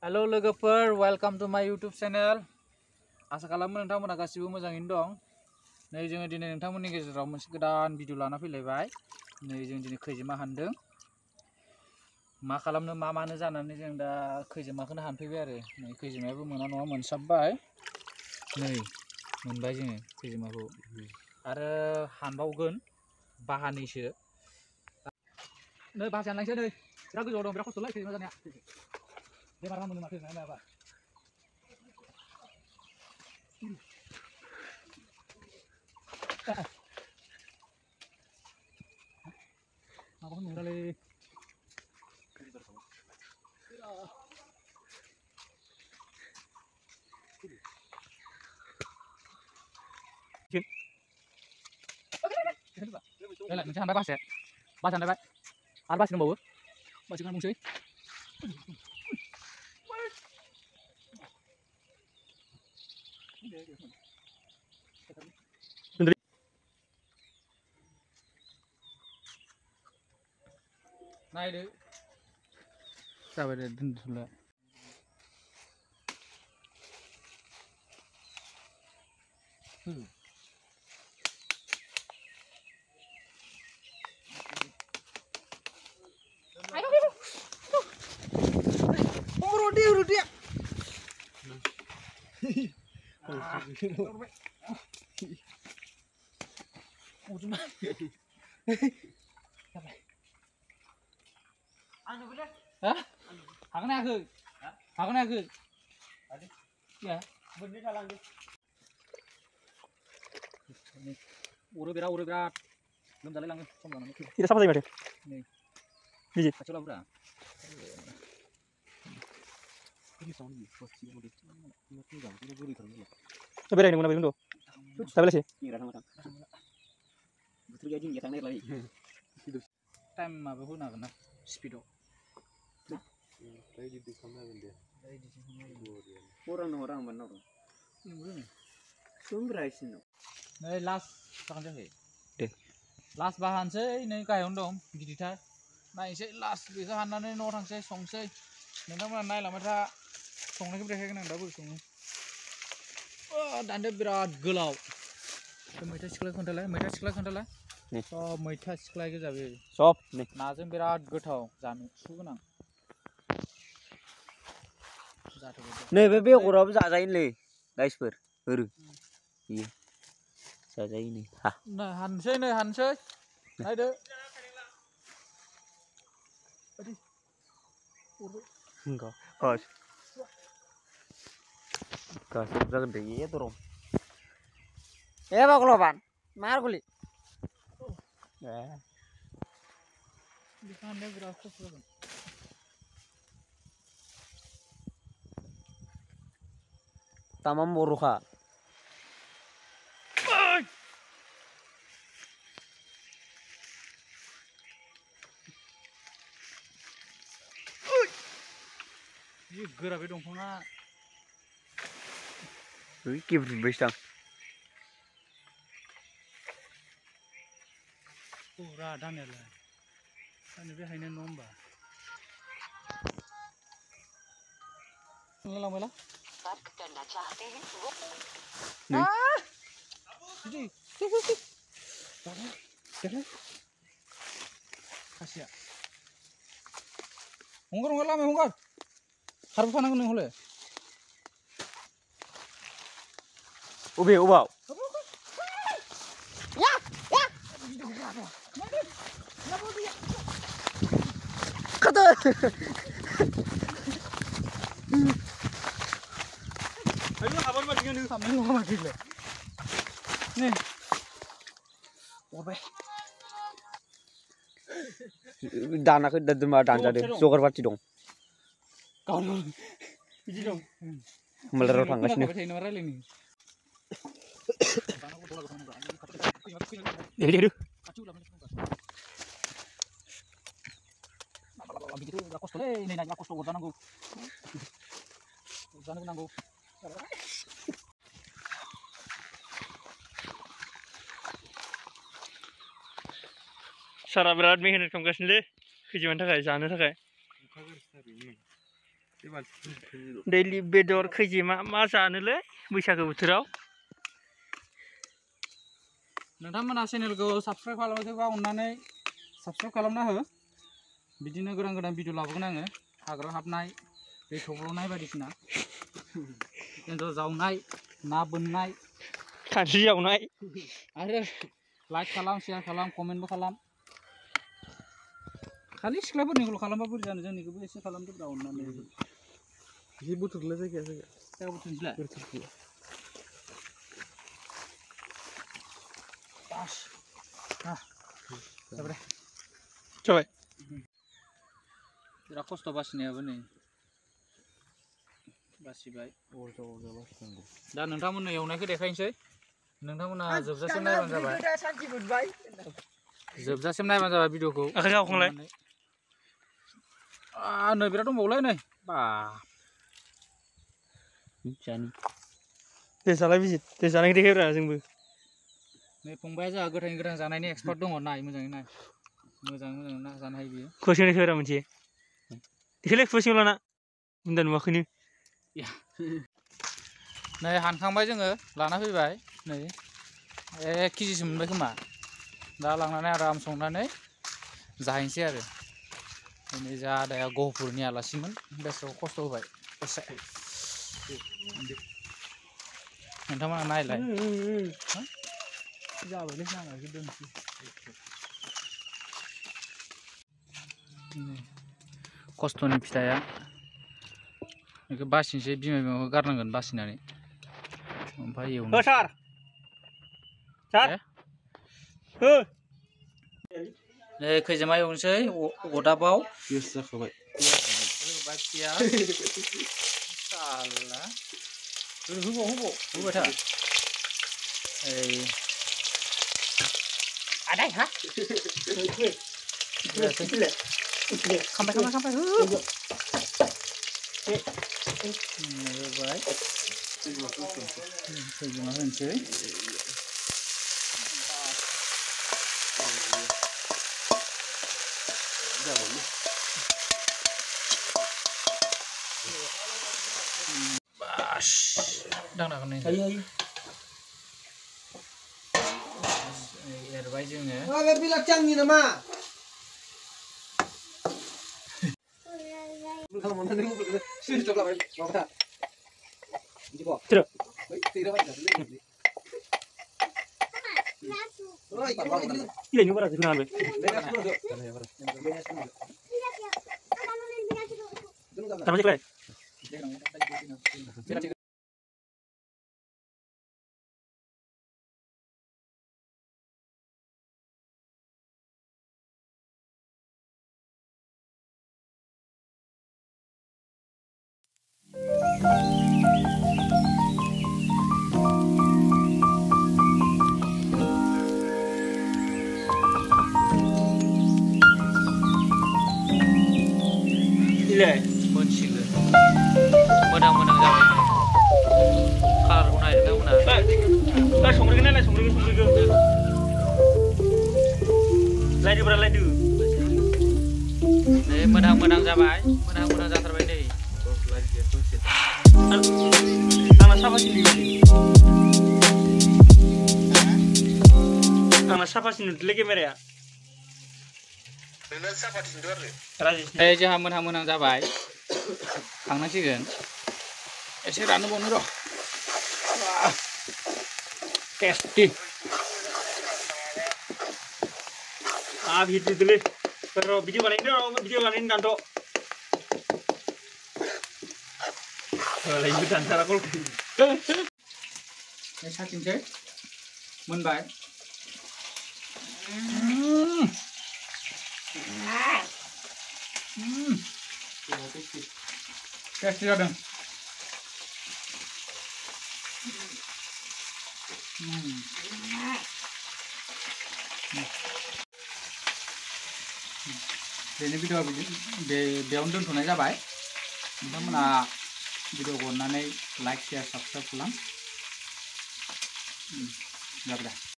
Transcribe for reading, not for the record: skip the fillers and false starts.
Halo logoper, welcome to my YouTube channel. Asa खालामो नोंथांमोना गासिबो मोजाङैनो दं। नै जोङो दिनै नोंथांमोननि गेजेराव मोनसे गोदान भिडिअ लाना फैलायबाय। नै जों दिनै खैजिमा हानदों। मा खालामनो मा मानो जानानै जों दा खैजिमाखौनो हानफैबाय आरो। नै खैजिमायाबो मोना नङा मोनसाबबाय। नै मोनबाय जोङो खैजिमाखौ। आरो हानबावगोन बाहानैसो। नै बाहा जानायसै नै। बिराद गोजौआव दं, बिराद खस्थ'लै खैजिमा जानाया। बेमार हामोनो माथो नायाबा। माबाखौ नुलालै। Đây mình sẽ handai bahasa. Bahasa handai, ada bahasa nombor. Bahasa kan mungsui. Này đi. Sao vậy đừng lại. Udah dia. Hah? Haknya aku. Haknya aku. Ya. Bener salah dia. Udah berat. Belum jalan lagi. Tidak sama saja. Nih. Biji. Kacau lah udah. Beda ini mana dulu? Tapi sih. Betul aja nih tangan lagi. Time apa pun nak speedo. Tadi di kamera dia. Orang benar. Sumber sih. Nih last tangan jahe. Deh. Last bahan sih ini kayak undang gitar. Nah ini last bisa hanan ini orang sih song sih. Nanti mana naik lama dah songnya berapa kan anda boleh song. Anda berat gelau. Mereka sekolah kontalah. So mereka sekolah ke jadi. Sob nih. Nazem berat getau janu sugunang. Nih bebe kurang sajain le, guys per, baru. Iya. Sajain nih. Hah. Nah hansai. Ada. Enggak. Kas udah gede ya turun. Pak Lopan, mar kuli. Di sana berapa sih? Tamam boruha. Ini gerak di dongkongnya. Wih, kibir bestang. Pura dan ya lah. Kan ini hanya nomba. Lama. बात करना चाहते हैं वो जी देखो kasih honggar lama honggar harus panang nih hole Ubau ya kata ayo kabar mati kan sambil lu mati le nih obe dana ke dadma dan jadi sugar pasti dong kawan biji dong melerot pangkas nih Aduh. Begitu udah kos ini nanya kos urusan aku nanggu सारा बिराद मेहनत खालामगासिनो खैजिमानि थाखाय जानो थाखाय दैलि बेदर खैजिमा मा जानोलै बैसागो बोथोराव नोंथांमोना चेनेलखौ साबस्क्राइब खालामाखैबा अननानै साबस्क्राइब खालामना हो बिदिनो गोदान गोदान भिडिअ लाबोगोन आङो हाग्रा हाबनाय दै थब्ल'नाय बायदिसिना एन्जर जावनाय ना बोननाय खानस्रि जावनाय आरो लाइक खालाम शेयार खालाम कमेन्टबो खालाम खालि सिख्लाफोरनिखौल' खालामबा बोरै जानो जोंनिखौबो एसे खालामदोब्रा अननानै एसे बुथुरलाय जायगाया जायगा बुथुरनोसैलाय बास जाबाय जाबाय बिराद खस्थ' बासिनायाबो नै बासिबाय दा नोंथांमोननो एवनायखौ देखायनोसै नोंथांमोना जोबजासिम नायबानो जाबाय जोबजासिम नायबानो जाबाय भिडिअखौ आखाइ गावखांलाय नै बिराद दंबावोलै नै बा दे जालाय बिजि दे जानायखौ देखायब्रा जोंबो नै फंबाया जोंहा गोथां गोथां जानायनि एक्सपार्ट दङ नाय मोजाङै नाय मोजाङै ना जानो हायो बियो खुसिं देखायब्रा मोनसे देखायलाय खुसिं लाना होनदा नुवाखैनो नै हानखांबाय जोङो लाना फैबाय नै 1 केजिसो मोनबाय खोमा दा लांनानै आराम संनानै जाहैनोसै आरो नै जा आदाया गहपुरनि आलासिमोन बेसेबां खस्थ' होबाय एसे नोंथांमोना नायलाय जाबायलै जानायखौ दोनसै खस्थ'नि फिथाइया बेखौ बासिनोसै बिमा बिमाखौ गारनांगोन बासिनानै ओमफ्राय एवनो सार सार हो नै खैजेमा एवनोसै अदाबाव गेस जाखाबाय होबाय पियाज साला होबाय था आदाय हा खामबाय होबाय खैजेमा होनोसै बास दांनागोन नै एरबाय जोङो बिलाकचांनि नामा Ini bara sih nabe. Tapi cek lagi. मोनसिगोन मोनां जाबाय कालारखौ नायदों नोंथांमोना संग्रिगोन नालाय संग्रिगोन लायदोब्रा लायदो नै मोनां जाबाय मोनां जाथारबाय नै आंना साफासिन नुदोंलै आंना साफासिन नुदोंलै केमेराया जोंहा मोनहां जाबाय खांनांसिगोन एसे रानबावनो र' टेस्टि भिडिअ र' भिडिअ बानायनो भिडिअ बानायनो दानथ' लायनो दानथारा कल साखिनोसै मोनबाय टेस्टि जादों बेनि भिडिअ बेयावनो दोनथ'नाय जाबाय नोंथांमोना भिडिअखौ अननानै लाइक शेयार साबस्क्राइब खालाम जाबाय